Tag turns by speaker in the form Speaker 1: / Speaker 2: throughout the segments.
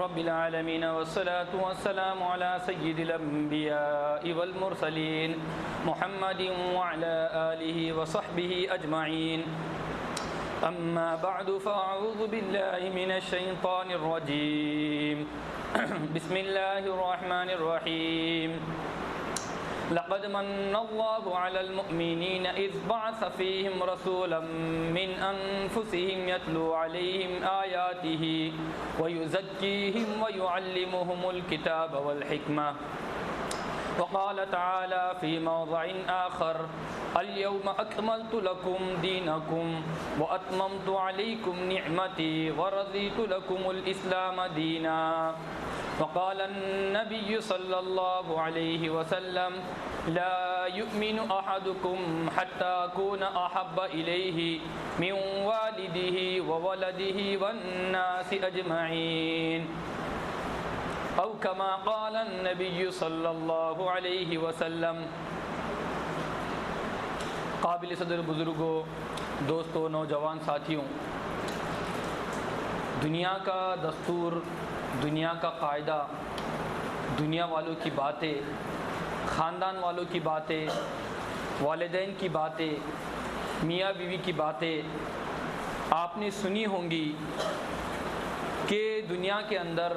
Speaker 1: رب العالمين والصلاة والسلام على سيد الأنبياء والمرسلين محمد وعلى آله وصحبه أجمعين أما بعد فأعوذ بالله من الشيطان الرجيم بسم الله الرحمن الرحيم لقد من الله على المؤمنين إذ بعث فيهم رسولا من أنفسهم يتلو عليهم آياته ويزكيهم ويعلمهم الكتاب والحكمة وقال تعالى في موضع آخر اليوم أكملت لكم دينكم وأتممت عليكم نعمتي ورضيت لكم الإسلام دينا وقال النبي صلى الله عليه وسلم لا يؤمن أحدكم حتى أكون أحب إليه من والده وولده والناس أجمعين أو كما قال النبي صلى الله عليه وسلم. قابل صدر بزرگوں، دوستوں، نوجوان ساتھیوں، دنیا کا دستور، دنیا کا قاعدہ، دنیا والوں کی باتیں، خاندان والوں کی باتیں، والدین کی باتیں، میاں بیوی کی باتیں آپ نے سنی ہوں گی کہ دنیا کے اندر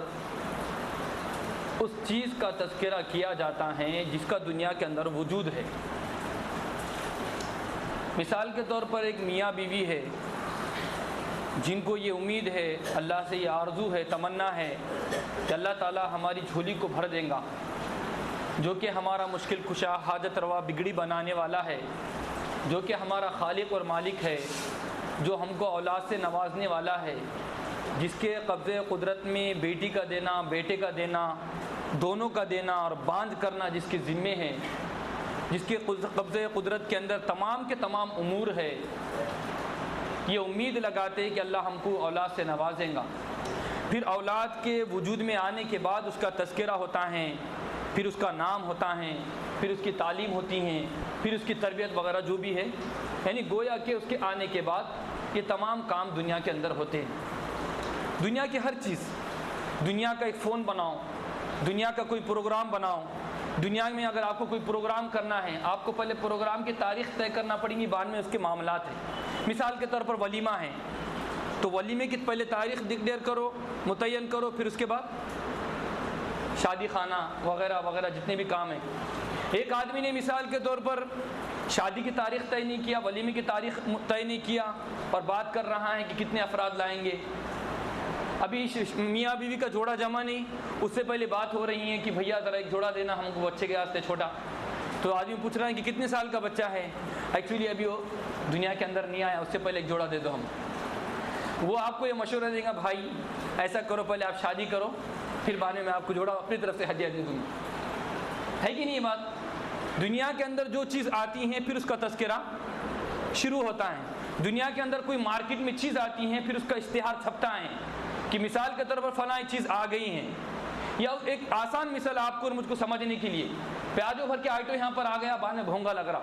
Speaker 1: اس چیز کا تذکرہ کیا جاتا ہے جس کا دنیا کے اندر وجود ہے. مثال کے طور پر ایک میاں بیوی ہے جن کو یہ امید ہے، اللہ سے یہ آرزو ہے، تمنا ہے کہ اللہ تعالی ہماری جھولی کو بھر دے گا، جو کہ ہمارا مشکل کشا، حاجت روا، بگڑی بنانے والا ہے، جو کہ ہمارا خالق اور مالک ہے، جو ہم کو اولاد سے نوازنے والا ہے، جس کے قبضے قدرت میں بیٹی کا دینا، بیٹے کا دینا، دونوں کا دینا اور باندھ کرنا جس کے ذمے ہے، جس کے قبضے قدرت کے اندر تمام کے تمام امور ہے. یہ امید لگاتے ہیں کہ اللہ ہم کو اولاد سے نوازیں گا. پھر اولاد کے وجود میں آنے کے بعد اس کا تذکرہ ہوتا ہے، پھر اس کا نام ہوتا ہے، پھر اس کی تعلیم ہوتی ہے، پھر اس کی تربیت وغیرہ جو بھی ہے، یعنی گویا کہ اس کے آنے کے بعد یہ تمام کام دنیا کے اندر ہوتے ہیں. دنیا کی ہر چیز، دنیا کا ایک فون بناؤ، دنیا کا کوئی پروگرام بناؤ. دنیا میں اگر آپ کو کوئی پروگرام کرنا ہے، آپ کو پہلے پروگرام کی تاریخ طے کرنا پڑے گی، بعد میں اس کے معاملات ہیں. مثال کے طور پر ولیمہ ہے تو ولیمے کی پہلے تاریخ ڈکلیئر کرو، متعین کرو، پھر اس کے بعد شادی خانہ وغیرہ وغیرہ جتنے بھی کام ہیں. ایک آدمی نے مثال کے طور پر شادی کی تاریخ طے نہیں کیا، ولیمے کی تاریخ طے نہیں کیا اور بات کر رہا ہے کہ کتنے افراد لائیں گے. ابھی میاں بیوی کا جوڑا جمع نہیں، اس سے پہلے بات ہو رہی ہے کہ بھیا ذرا ایک جوڑا دینا ہم کو بچے کے واسطے چھوٹا. تو آدمی پوچھ رہا ہے کہ کتنے سال کا بچہ ہے، ایکچولی ابھی وہ دنیا کے اندر نہیں آیا، اس سے پہلے ایک جوڑا دے دو. ہم وہ آپ کو یہ مشورہ دیں گا بھائی ایسا کرو، پہلے آپ شادی کرو، پھر بعد میں آپ کو جوڑا اپنی طرف سے ہدیہ دے دوں گا. ہے کہ نہیں یہ بات؟ دنیا کے اندر جو چیز آتی ہیں پھر اس کا تذکرہ شروع ہوتا ہے. دنیا کے اندر کوئی مارکیٹ میں چیز آتی ہے پھر اس کا اشتہار چھپتا ہے کہ مثال کے طور پر فلاں چیز آ گئی ہیں. یا ایک آسان مثال آپ کو اور مجھ کو سمجھنے کے لیے، پیازوں بھر کے آئٹو یہاں پر آ گیا، بعد میں بھونگا لگ رہا،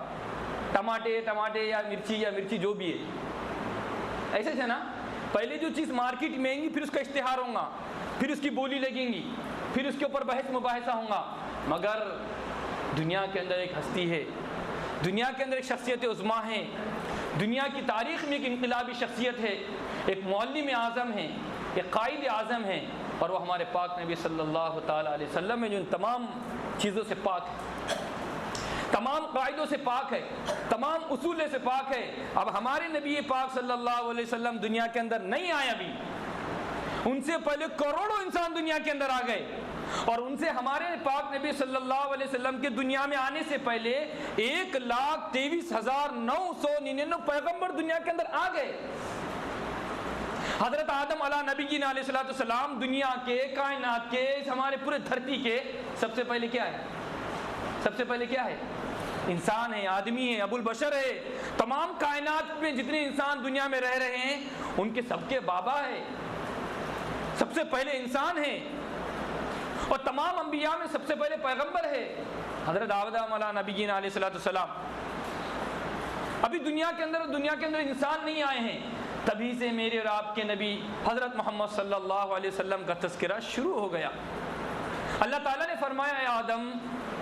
Speaker 1: ٹماٹے یا مرچی جو بھی ہے. ایسے تھے نا، پہلے جو چیز مارکیٹ میں آئیں گی پھر اس کا اشتہار ہوگا، پھر اس کی بولی لگیں گی، پھر اس کے اوپر بحث مباحثہ ہوگا. مگر دنیا کے اندر ایک ہستی ہے، دنیا کے اندر ایک شخصیت عظمیٰ ہے، دنیا کی تاریخ میں ایک انقلابی شخصیت ہے، ایک معلم اعظم ہے، ایک قائد اعظم ہے، اور وہ ہمارے پاک نبی صلی اللہ تعالیٰ علیہ وسلم ہے، جو ان تمام چیزوں سے پاک ہے، تمام قاعدوں سے پاک ہے، تمام اصول سے پاک ہے. اب ہمارے نبی پاک صلی اللہ علیہ وسلم دنیا کے اندر نہیں آئے، ابھی ان سے پہلے کروڑوں انسان دنیا کے اندر آ گئے، اور ان سے ہمارے پاک نبی صلی اللہ علیہ وسلم کے دنیا میں آنے سے پہلے 1,23,999 پیغمبر دنیا کے اندر آ گئے. حضرت آدم علیہ نبی جی علیہ السلام دنیا کے، کائنات کے، ہمارے پورے دھرتی کے سب سے پہلے کیا ہے؟ سب سے پہلے کیا ہے؟ انسان ہے، آدمی ہے، ابو البشر ہے. تمام کائنات میں جتنے انسان دنیا میں رہ رہے ہیں ان کے سب کے بابا ہے، سب سے پہلے انسان ہے. اور تمام انبیاء میں سب سے پہلے پیغمبر ہے حضرت آدم علیہ نبی جی علیہ السلام. ابھی دنیا کے اندر انسان نہیں آئے ہیں، تبھی سے میرے اور آپ کے نبی حضرت محمد صلی اللہ علیہ وسلم کا تذکرہ شروع ہو گیا۔ اللہ تعالیٰ نے فرمایا اے آدم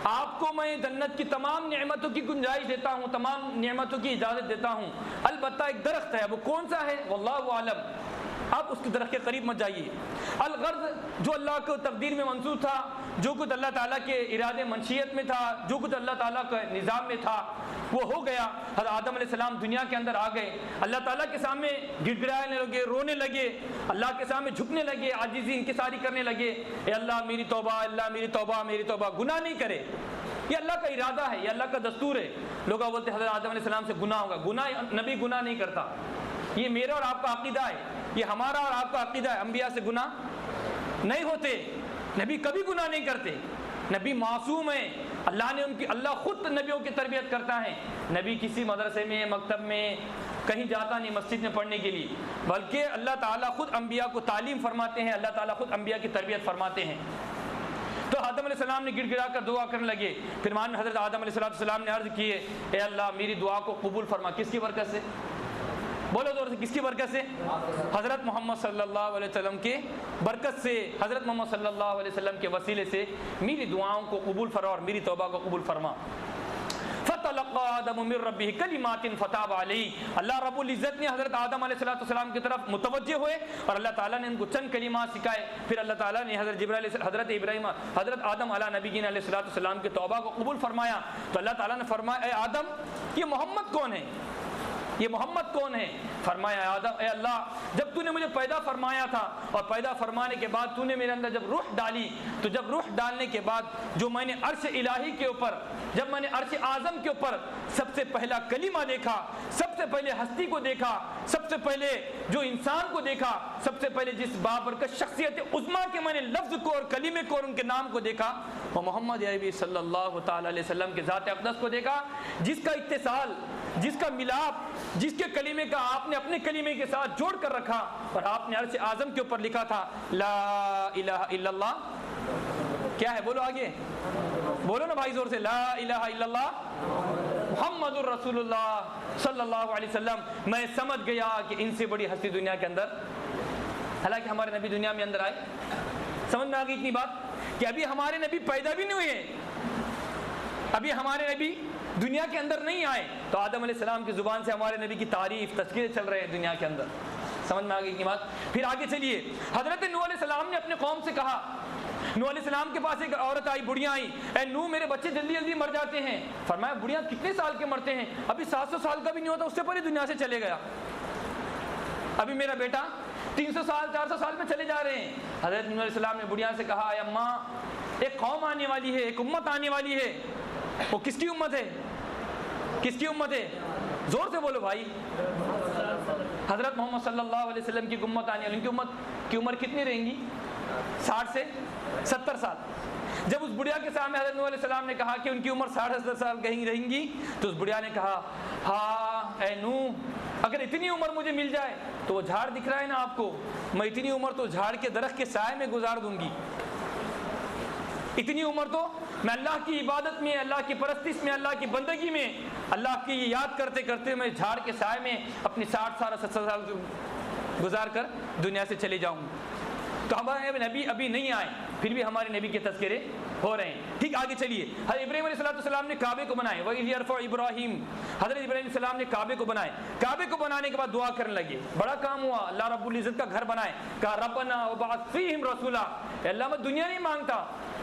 Speaker 1: آپ کو میں جنت کی تمام نعمتوں کی گنجائش دیتا ہوں، تمام نعمتوں کی اجازت دیتا ہوں، البتہ ایک درخت ہے، وہ کون سا ہے واللہ اعلم، آپ اس کے درخت کے قریب مت جائیے۔ الغرض جو اللہ کو تقدیر میں منظور تھا، جو کچھ اللہ تعالیٰ کے ارادے منشیت میں تھا، جو کچھ اللہ تعالیٰ کے نظام میں تھا وہ ہو گیا۔ حضرت آدم علیہ السلام دنیا کے اندر آ گئے، اللہ تعالیٰ کے سامنے گڑ گڑانے لگے، رونے لگے، اللہ کے سامنے جھکنے لگے، عاجزی انکساری کرنے لگے، اے اللہ میری توبہ، اللہ میری توبہ، میری توبہ۔ گناہ نہیں کرے، یہ اللہ کا ارادہ ہے، یہ اللہ کا دستور ہے۔ لوگ بولتے ہیں حضرت آدم علیہ السلام سے گناہ ہوگا، گناہ نبی گناہ نہیں کرتا، یہ میرا اور آپ کا عقیدہ ہے، یہ ہمارا اور آپ کا عقیدہ ہے، انبیاء سے گناہ نہیں ہوتے، نبی کبھی گناہ نہیں کرتے، نبی معصوم ہیں، اللہ نے اللہ خود نبیوں کی تربیت کرتا ہے۔ نبی کسی مدرسے میں، مکتب میں کہیں جاتا نہیں مسجد میں پڑھنے کے لیے، بلکہ اللہ تعالیٰ خود انبیاء کو تعلیم فرماتے ہیں، اللہ تعالیٰ خود انبیاء کی تربیت فرماتے ہیں۔ تو آدم علیہ السلام نے گڑ گڑا کر دعا کرنے لگے، پھر بعد میں حضرت آدم علیہ السلام نے عرض کی اے اللہ میری دعا کو قبول فرما، کس کی برکت سے؟ بولو زور سے، کس کی برکت سے؟ حضرت محمد صلی اللہ علیہ وسلم کے برکت سے، حضرت محمد صلی اللہ علیہ وسلم کے وسیلے سے میری دعاؤں کو قبول فرما اور میری توبہ کو قبول فرما۔ فَتَلَقَّى آدَمُ مِن رَّبِّهِ كَلِمَاتٍ فَتَابَ عَلَيْهِ، اللہ رب العزت نے حضرت آدم علیہ السلام کی طرف متوجہ ہوئے اور اللہ تعالیٰ نے ان کو چند کلمات سکھائے۔ پھر اللہ تعالیٰ نے حضرت ابراہیم، حضرت آدم علیہ نبینا علیہ السلام کی توبہ کو قبول فرمایا۔ تو اللہ تعالیٰ نے فرمایا اے آدم یہ محمد کون ہے؟ یہ محمد کون ہے؟ فرمایا آدم اے اللہ جب تو نے مجھے پیدا فرمایا تھا اور پیدا فرمانے کے بعد تو نے میرے اندر جب روح ڈالی، تو جب روح ڈالنے کے بعد جو میں نے عرش الہی کے اوپر، جب میں نے عرش اعظم کے اوپر سب سے پہلا کلمہ دیکھا، سب سے پہلے ہستی کو دیکھا، سب سے پہلے جو انسان کو دیکھا، سب سے پہلے جس بابرکت شخصیت عظمیٰ کے میں نے لفظ کو اور کلمے کو اور ان کے نام کو دیکھا، وہ محمد عربی صلی اللہ تعالی علیہ وسلم کے ذات اقدس کو دیکھا، جس کا اتصال، جس کا ملاپ، جس کے کلمے کا آپ نے اپنے کلمے کے ساتھ جوڑ کر رکھا اور آپ نے عرش اعظم کے اوپر لکھا تھا لا الہ الا اللہ۔ کیا ہے بولو آگے، بولو نا بھائی زور سے، لا الہ الا اللہ محمد الرسول اللہ صلی اللہ علیہ وسلم۔ میں سمجھ گیا کہ ان سے بڑی ہستی دنیا کے اندر، حالانکہ ہمارے نبی دنیا میں اندر آئے، سمجھ میں آ گئی اتنی بات کہ ابھی ہمارے نبی پیدا بھی نہیں ہوئے، ابھی ہمارے نبی دنیا کے اندر نہیں آئے، تو آدم علیہ السلام کی زبان سے ہمارے نبی کی تعریف، تذکرے چل رہے ہیں دنیا کے اندر، سمجھ میں آ گئی اتنی بات۔ پھر آگے چلیے، حضرت نوح علیہ السلام نے اپنے قوم سے کہا، نوح علیہ السلام کے پاس ایک عورت آئی، بڑھیاں آئی، اے نوح میرے بچے جلدی جلدی مر جاتے ہیں۔ فرمایا بڑھیاں کتنے سال کے مرتے ہیں؟ ابھی 700 سال کا بھی نہیں ہوتا، اس سے پہلے دنیا سے چلے گیا، ابھی میرا بیٹا 300 سال 400 سال میں چلے جا رہے ہیں۔ حضرت نوح علیہ السلام نے بڑھیاں سے کہا اے اماں ایک قوم آنے والی ہے، ایک امت آنے والی ہے، وہ کس کی امت ہے؟ کس کی امت ہے؟ زور سے بولو بھائی، حضرت محمد صلی اللہ علیہ وسلم کی امت آنے والی، ان کی امت کی عمر کتنی رہیں گی؟ 60 سے 70 سال۔ جب اس بڑھیا کے سامنے حضرت نوح علیہ السلام نے کہا کہ ان کی عمر 60 70 سال کہیں رہیں گی، تو اس بڑھیا نے کہا ہاں اے نوح اگر اتنی عمر مجھے مل جائے تو وہ جھاڑ دکھ رہا ہے نا آپ کو، میں اتنی عمر تو جھاڑ کے درخت کے سائے میں گزار دوں گی، اتنی عمر تو میں اللہ کی عبادت میں، اللہ کی پرستش میں، اللہ کی بندگی میں، اللہ کی یاد کرتے کرتے میں جھاڑ کے سائے میں اپنی 60 سال 70 سال گزار کر دنیا سے چلے جاؤں۔ تو ہمارے نبی ابھی نہیں آئے، پھر بھی ہمارے نبی کے تذکرے ہو رہے ہیں۔ ٹھیک آگے چلیے، حضرت ابراہیم علیہ السلام نے کعبے کو بنائے، وَإِذْ يَرْفَعُ إِبْرَاهِيمُ، حضرت ابراہیم علیہ السلام نے کعبے کو بنائے، کعبے کو بنانے کے بعد دعا کرنے لگے، بڑا کام ہوا، اللہ رب العزت کا گھر بنائے، کہا ربنا وبعث فیہم رسولا، اے اللہ میں دنیا نہیں مانگتا،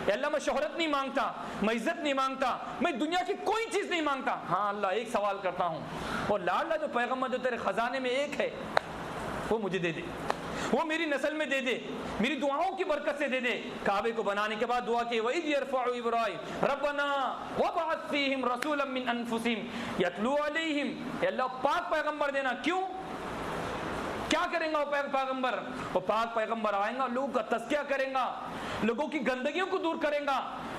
Speaker 1: اے اللہ میں شہرت نہیں مانگتا، میں عزت نہیں مانگتا، میں دنیا کی کوئی چیز نہیں مانگتا، ہاں اللہ ایک سوال کرتا ہوں، وہ لاڈلا جو پیغمبر جو تیرے خزانے میں ایک ہے وہ مجھے دے دے، وہ میری نسل میں دے دے، میری دعاؤں کی برکت سے دے دے۔ کعبے کو بنانے کے بعد دعا کی وَإِذْ يَرْفَعُ إِبْرَاهِيمُ رَبَّنَا وَابْعَثْ فِيهِمْ رَسُولًا مِّنْ أَنفُسِهِمْ يَتْلُو عَلَيْهِمْ، اے اللہ پاک پیغمبر دینا، کیوں؟ کیا کریں گا وہ پیغمبر؟ وہ پاک پیغمبر آئیں گا، لوگوں کا تزکیہ کریں گا، لوگوں کی گندگیوں کو دور کریں گا،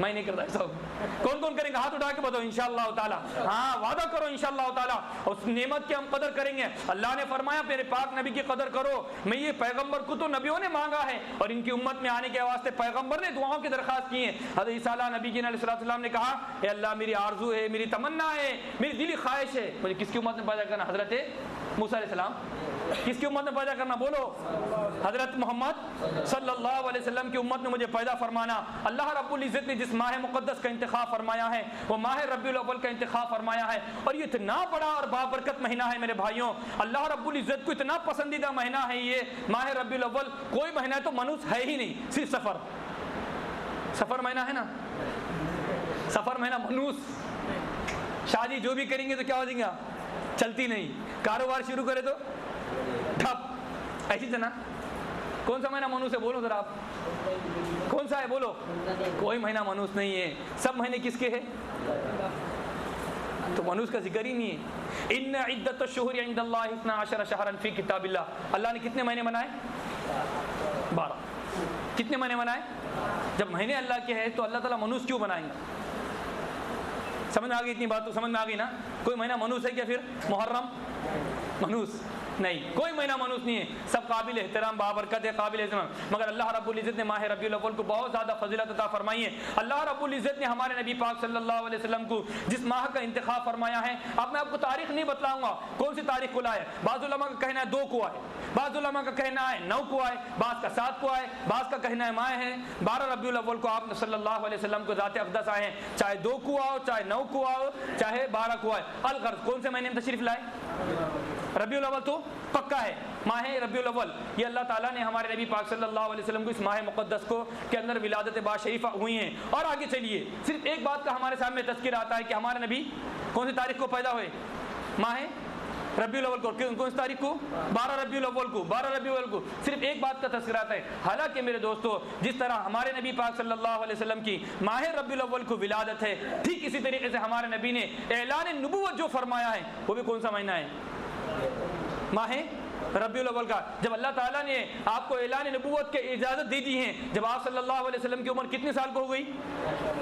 Speaker 1: میں نہیں کرتا ایسا. کون کون کریں گے؟ ہاتھ اٹھا کے بتاؤ انشاءاللہ تعالی. ہاں وعدہ کرو انشاءاللہ تعالی اس نعمت کی ہم قدر کریں گے. اللہ نے فرمایا میرے پاک نبی کی قدر کرو. میں یہ پیغمبر کو تو نبیوں نے مانگا ہے اور ان کی امت میں آنے کے واسطے پیغمبر نے دعاؤں کی درخواست کی ہے. حضرت عیسیٰ نبی کی علیہ السلام نے کہا اے اللہ میری آرزو ہے, میری تمنا ہے, میری دلی خواہش ہے, مجھے کس کی امت میں پیدا کرنا؟ حضرت موسیٰ علیہ السلام. کس کی امت میں پیدا کرنا؟ بولو. حضرت محمد صلی اللہ علیہ وسلم کی امت میں مجھے پیدا فرمانا. اللہ رب العزت نے جس ماہ مقدس کا انتخاب فرمایا ہے وہ ماہ ربیع الاول کا انتخاب فرمایا ہے, اور یہ اتنا بڑا اور بابرکت مہینہ ہے میرے بھائیوں. اللہ رب العزت کو اتنا پسندیدہ مہینہ ہے یہ ماہ ربیع الاول. کوئی مہینہ تو منوس ہے ہی نہیں, صرف سفر مہینہ ہے نا, سفر مہینہ منوس. شادی جو بھی کریں گے تو کیا ہو جائیں گا؟ چلتی نہیں. کاروبار شروع کرے تو ٹھپ. ایسی نا. کون سا مہینہ منوس ہے؟ بولو ذرا آپ, کون سا ہے بولو. کوئی مہینہ منوس نہیں ہے. سب مہینے کس کے ہیں؟ تو منوس کا ذکر ہی نہیں ہے. ان عدت الشہور عند اللہ 12 شہرا فی کتاب اللہ. اللہ نے کتنے مہینے بنائے؟ 12. کتنے مہینے بنائے؟ جب مہینے اللہ کے ہیں تو اللہ تعالیٰ منوس کیوں بنائیں گے؟ سمجھ میں آ گئی اتنی بات؟ تو سمجھ میں آ گئی نا. کوئی مہینہ منوس ہے کیا پھر؟ محرم منوس نہیں, کوئی مہینہ منوس نہیں ہے. سب قابل احترام بابرکت ہے, قابل احترام. مگر اللہ رب العزت نے ماہ ربیع الاول کو بہت زیادہ فضیلت عطا فرمائی ہے. اللہ رب العزت نے ہمارے نبی پاک صلی اللہ علیہ وسلم کو جس ماہ کا انتخاب فرمایا ہے, اب میں آپ کو تاریخ نہیں بتلاؤں گا کون سی تاریخ کو لائے. بعض علماء کا کہنا ہے 2 کو آئے, بعض علماء کا کہنا ہے 9 کو آئے, بعض کا 7 کو آئے, بعض کا کہنا ہے ماہ ہے 12 ربیع الاول کو آپ صلی اللہ علیہ وسلم کو ذات اقدس آئے ہیں. چاہے 2 کو آؤ, چاہے 9 کو آؤ, چاہے 12 کو آئے. الغرض کون سے مہینے میں تشریف لائے؟ ربیع الاول تو پکا ہے. ماہ ربیع الاول یہ اللہ تعالیٰ نے ہمارے نبی پاک صلی اللہ علیہ وسلم کو اس ماہ مقدس کو کے اندر ولادت با شریفہ ہوئی ہیں. اور آگے چلیے, صرف ایک بات کا ہمارے سامنے تذکرہ آتا ہے کہ ہمارے نبی کون سی تاریخ کو پیدا ہوئے؟ ماہ ربیع الاول کو. کون سی تاریخ کو؟ 12 ربیع الاول کو. 12 ربیع الاول کو صرف ایک بات کا تذکرہ آتا ہے. حالانکہ میرے دوستو جس طرح ہمارے نبی پاک صلی اللہ علیہ وسلم کی ماہ ربیع الاول کو ولادت ہے, ٹھیک اسی طریقے سے ہمارے نبی نے اعلان نبوت جو فرمایا ہے وہ بھی کون سا مہینہ ہے؟ ماہ ربیع الاول کا. جب اللہ تعالیٰ نے آپ کو اعلان نبوت کے اجازت دے دی ہے, جب آپ صلی اللہ علیہ وسلم کی عمر کتنے سال کو ہو گئی؟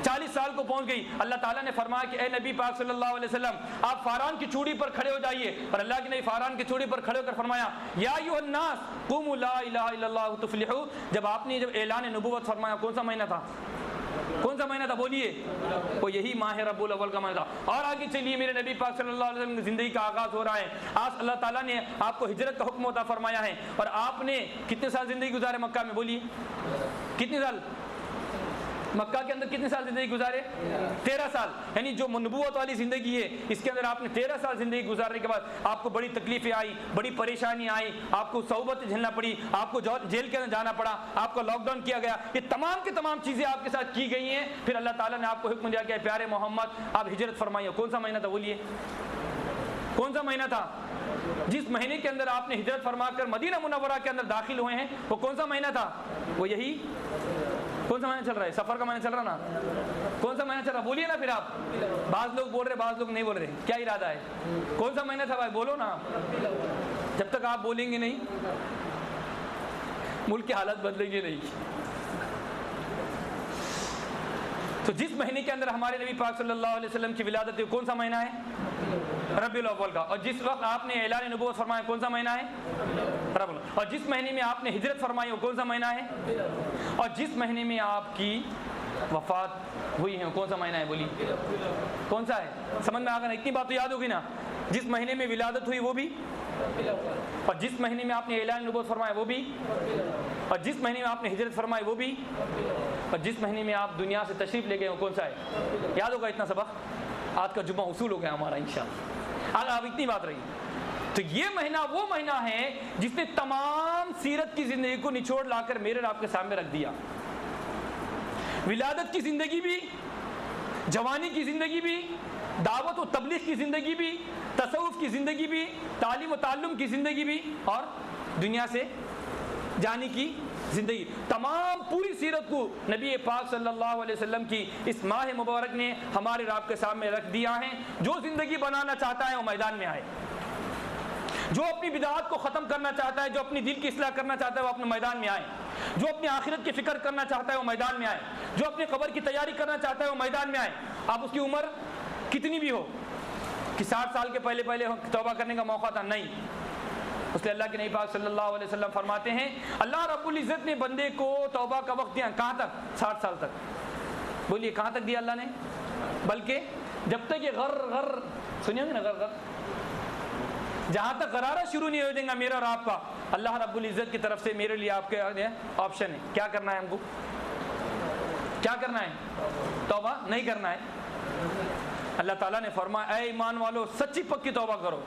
Speaker 1: 40 سال کو پہنچ گئی. اللہ تعالیٰ نے فرمایا کہ اے نبی پاک صلی اللہ علیہ وسلم آپ فاران کی چوڑی پر کھڑے ہو جائیے. اور اللہ کے نبی فاران کی چوڑی پر کھڑے ہو کر فرمایا یا ایھا الناس قوموا لا الہ الا اللہ تفلحوا. جب آپ نے اعلان نبوت فرمایا کون سا مہینہ تھا؟ کون سا مہینہ تھا بولیے؟ وہ یہی ماہ ربیع الاول کا مہینہ تھا. اور آگے چلیے, میرے نبی پاک صلی اللہ علیہ وسلم کی زندگی کا آغاز ہو رہا ہے. آج اللہ تعالیٰ نے آپ کو ہجرت کا حکم عطا فرمایا ہے, اور آپ نے کتنے سال زندگی گزارے مکہ میں؟ بولیے کتنے سال؟ مکہ کے اندر کتنے سال زندگی گزارے؟ 13 سال. یعنی جو نبوت والی زندگی ہے اس کے اندر آپ نے 13 سال زندگی گزارنے کے بعد آپ کو بڑی تکلیفیں آئی, بڑی پریشانی آئی, آپ کو صعوبت جھیلنا پڑی, آپ کو جیل کے اندر جانا پڑا, آپ کو لاک ڈاؤن کیا گیا. یہ تمام کی تمام چیزیں آپ کے ساتھ کی گئی ہیں. پھر اللہ تعالیٰ نے آپ کو حکم دیا کہ پیارے محمد آپ ہجرت فرمائیے. کون سا مہینہ تھا بولیے؟ کون سا مہینہ تھا؟ جس مہینے کے اندر آپ نے ہجرت فرما کر مدینہ منورہ کے اندر داخل ہوئے ہیں وہ کون سا مہینہ تھا؟ وہ یہی کون سا مہینہ چل رہا ہے؟ سفر کا مہینہ چل رہا نا. کون سا مہینہ چل رہا بولیے نا. پھر آپ بعض لوگ بول رہے, بعض لوگ نہیں بول رہے. کیا ارادہ ہے؟ کون سا مہینہ تھا بھائی بولو نا. جب تک آپ بولیں گے نہیں ملک کی حالت بدلیں گے نہیں. تو جس مہینے کے اندر ہمارے نبی پاک صلی اللہ علیہ وسلم کی ولادت ہے کون سا مہینہ ہے؟ ربیع الاول کا. اور جس وقت آپ نے اعلان نبوت فرمایا کون سا مہینہ ہے؟ ربیع الاول. اور جس مہینے میں آپ نے ہجرت فرمائی وہ کون سا مہینہ ہے؟ اور جس مہینے میں آپ کی وفات ہوئی ہے کون سا مہینہ ہے؟ بولی کون سا ہے؟ سمجھ میں آ گیا نا. اتنی بات تو یاد ہوگی نا. جس مہینے میں ولادت ہوئی وہ بھی, اور جس مہینے میں آپ نے اعلان نبوت فرمایا وہ بھی, اور جس مہینے میں آپ نے ہجرت فرمائی وہ بھی, اور جس مہینے میں آپ دنیا سے تشریف لے گئے وہ کون سا ہے؟ یاد ہوگا اتنا سبق. آج کا جمعہ اصول ہو گیا ہمارا انشاءاللہ. آج اب اتنی بات رہی. تو یہ مہینہ وہ مہینہ ہے جس نے تمام سیرت کی زندگی کو نچوڑ لا کر میرے اور آپ کے سامنے رکھ دیا. ولادت کی زندگی بھی, جوانی کی زندگی بھی, دعوت و تبلیغ کی زندگی بھی, تصوف کی زندگی بھی, تعلیم و تعلم کی زندگی بھی, اور دنیا سے جانے کی زندگی. تمام پوری سیرت کو نبی پاک صلی اللہ علیہ وسلم کی اس ماہ مبارک نے ہمارے رب کے سامنے رکھ دیا ہے. جو زندگی بنانا چاہتا ہے وہ میدان میں آئے. جو اپنی بدعات کو ختم کرنا چاہتا ہے، جو اپنی دل کی اصلاح کرنا چاہتا ہے، وہ اپنے میدان میں آئے. جو اپنی آخرت کی فکر کرنا چاہتا ہے وہ میدان میں آئے. جو اپنی قبر کی تیاری کرنا چاہتا ہے وہ میدان میں آئے. اب اس کی عمر کتنی بھی ہو کہ 60 سال کے پہلے توبہ کرنے کا موقع تھا، نہیں. اس لیے اللہ کے نبی پاک صلی اللہ علیہ وسلم فرماتے ہیں اللہ رب العزت نے بندے کو توبہ کا وقت دیا. کہاں تک؟ 60 سال تک. بولیے کہاں تک دیا اللہ نے؟ بلکہ جب تک یہ غر سنیں گے نا، غر جہاں تک غرارہ شروع نہیں ہو جائے گا میرا اور آپ کا، اللہ رب العزت کی طرف سے میرے لیے آپ کے آپشن ہے. کیا کرنا ہے ہم کو؟ کیا کرنا ہے؟ توبہ نہیں کرنا ہے. اللہ تعالیٰ نے فرمایا اے ایمان والو سچی پکی توبہ کرو،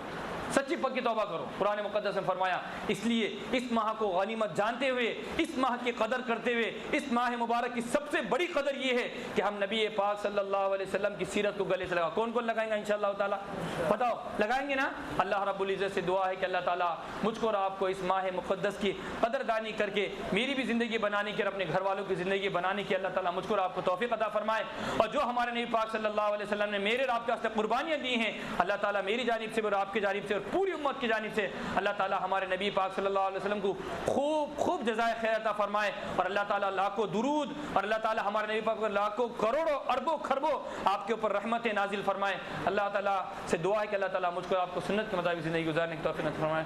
Speaker 1: سچی پکی توبہ کرو. قرآن مقدس میں فرمایا اس لیے اس ماہ کو غنیمت جانتے ہوئے، اس ماہ کی قدر کرتے ہوئے، اس ماہ مبارک کی سب سے بڑی قدر یہ ہے کہ ہم نبی پاک صلی اللہ علیہ وسلم کی سیرت کو گلے سے لگا. کون کون لگائیں گا انشاءاللہ تعالیٰ؟ بتاؤ لگائیں گے نا؟ اللہ رب العزت سے دعا ہے کہ اللہ تعالیٰ مجھ کو اور آپ کو اس ماہ مقدس کی قدردانی کر کے میری بھی زندگی بنانے کی اور اپنے گھر والوں کی زندگی بنانے کی اللہ تعالیٰ مجھ کو اور آپ کو توفیق عطا فرمائے. اور جو ہمارے نبی پاک صلی اللہ علیہ وسلم نے میرے اور آپ کے واسطے قربانیاں دی ہیں، اللہ تعالیٰ میری جانب سے اور آپ کی جانب سے اور پوری امت کی جانب سے اللہ تعالیٰ ہمارے نبی پاک صلی اللہ علیہ وسلم کو خوب خوب جزائے خیر عطا فرمائے. اور اللہ تعالیٰ لاکھوں درود اور اللہ تعالیٰ ہمارے نبی پاک کو لاکھوں کروڑوں اربوں خربوں آپ کے اوپر رحمتیں نازل فرمائے. اللہ تعالیٰ سے دعا ہے کہ اللہ تعالیٰ مجھ کو آپ کو سنت کے مطابق زندگی گزارنے کی توفیق عطا فرمائے.